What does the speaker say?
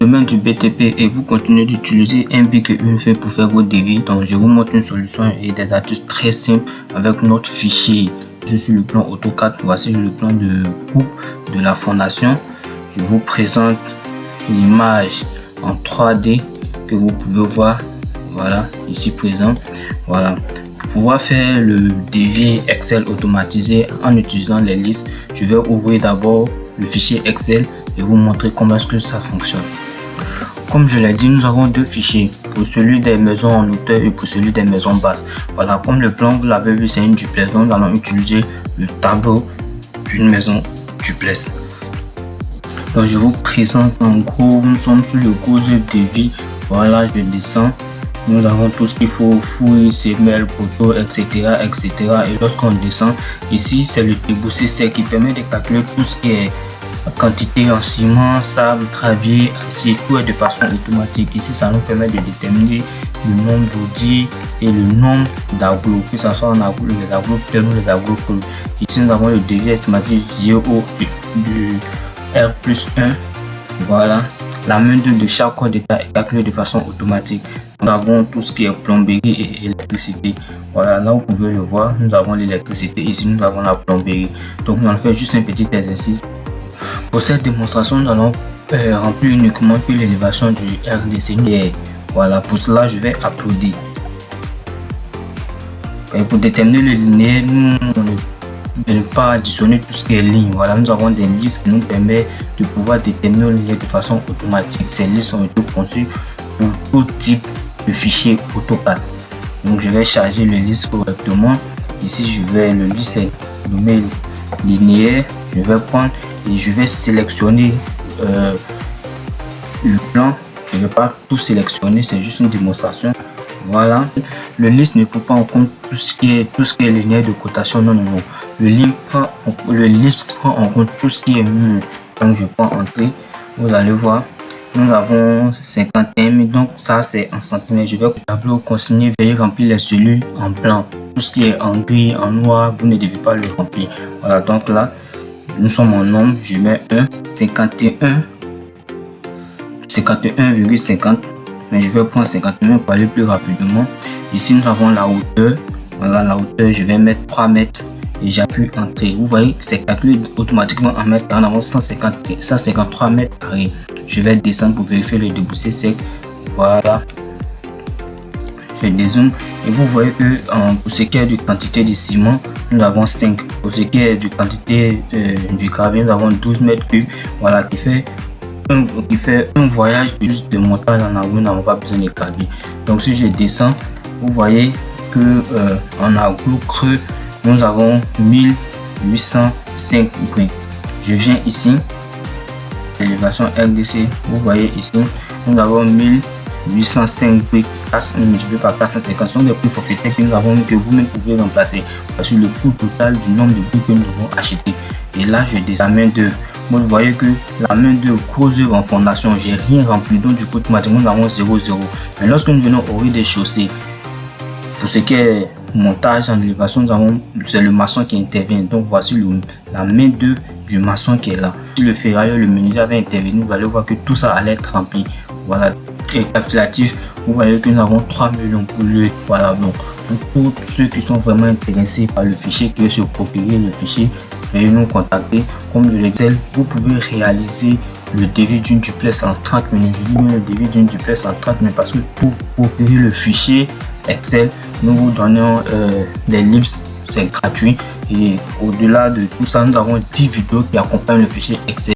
domaine du BTP et vous continuez d'utiliser un BIC et une feuille pour faire vos devis, donc je vous montre une solution et des astuces très simples avec notre fichier. Je suis sur le plan AutoCAD, voici le plan de coupe de la fondation. Je vous présente l'image en 3D que vous pouvez voir, voilà, ici présent. Voilà, pour pouvoir faire le devis Excel automatisé en utilisant les listes, je vais ouvrir d'abord le fichier Excel et vous montrer comment est-ce que ça fonctionne. Comme je l'ai dit, nous avons deux fichiers, pour celui des maisons en hauteur et pour celui des maisons basses. Voilà, comme le plan, vous l'avez vu, c'est une duplex, donc nous allons utiliser le tableau d'une maison duplex. Donc je vous présente en gros, nous sommes sur le cause devis. Voilà, je descends. Nous avons tout ce qu'il faut, fouille, semelle, poteau, etc. Et lorsqu'on descend, ici c'est le déboussé sec qui permet de calculer tout ce qui est quantité en ciment, sable, gravier, acier, tout est de façon automatique. Ici ça nous permet de déterminer le nombre d'audits et le nombre d'agglos, que ce soit en agglos, les agglos pleins ou les agglos creux. Ici nous avons le devis estimatif du R+1. Voilà, la main d'œuvre de chaque corps d'état est calculée de façon automatique. Nous avons tout ce qui est plomberie et électricité. Voilà, là vous pouvez le voir, nous avons l'électricité, ici nous avons la plomberie. Donc nous allons faire juste un petit exercice. Pour cette démonstration, nous allons remplir uniquement l'élévation du RDC. Voilà, pour cela je vais applaudir. Et pour déterminer le linéaire, nous ne pas additionner tout ce qui est ligne. Voilà, nous avons des listes qui nous permettent de pouvoir déterminer le linéaire de façon automatique. Ces listes ont été conçues pour tout type de fichier AutoCAD. Donc je vais charger le liste correctement. Ici je vais le liste nommer linéaire. Je vais prendre et je vais sélectionner le plan. Je ne vais pas tout sélectionner, c'est juste une démonstration. Voilà, le liste ne prend pas en compte tout ce qui est linéaire de cotation. Non. Le liste prend en compte tout ce qui est mur. Donc je prends entrée. Vous allez voir, nous avons 51 000, donc ça c'est en centimètres. Je vais au tableau consigner, veuillez remplir les cellules en blanc. Tout ce qui est en gris, en noir, vous ne devez pas le remplir. Voilà, donc là nous sommes en nombre, je mets 1, 51,50, mais je vais prendre 51 pour aller plus rapidement. Ici nous avons la hauteur. Voilà, la hauteur, je vais mettre 3 mètres et j'appuie entrée. Vous voyez, c'est calculé automatiquement en mètres. En avons 153 mètres carrés. Je vais descendre pour vérifier le déboussé sec. Voilà, je dézoome et vous voyez que pour ce qui est de quantité de ciment, nous avons 5. Pour ce qui est de quantité du gravier, nous avons 12 mètres cubes. Voilà, qui fait un voyage juste de montage en agglo. Nous n'avons pas besoin de gravier. Donc si je descends, vous voyez que en agglo creux, nous avons 1805 briques. Je viens ici, élévation RDC, vous voyez ici, nous avons 1805 briques, multiplié par 450, sont des prix forfaitaires que nous avons, que vous-même pouvez remplacer sur le coût total du nombre de briques que nous avons acheté. Et là je descends la main d'œuvre. Vous voyez que la main d'œuvre gros œuvre en fondation, j'ai rien rempli, donc du coup automatiquement nous avons 0,0. Mais lorsque nous venons au rez-de-chaussée, pour ce qui est montage en élévation, c'est le maçon qui intervient. Donc voici la main d'œuvre du maçon qui est là. Si le ferrailleur, le menuisier avait intervenu, vous allez voir que tout ça allait être rempli. Voilà, récapitulatif, vous voyez que nous avons 3 millions pour le. Voilà, donc pour tous ceux qui sont vraiment intéressés par le fichier, qui veulent se procurer le fichier, veuillez nous contacter. Comme je l'ai dit, vous pouvez réaliser le devis d'une duplex en 30 minutes. Je dis bien le devis d'une duplex en 30 minutes parce que pour procurer le fichier Excel, nous vous donnons les livres, c'est gratuit. Et au-delà de tout ça, nous avons 10 vidéos qui accompagnent le fichier Excel.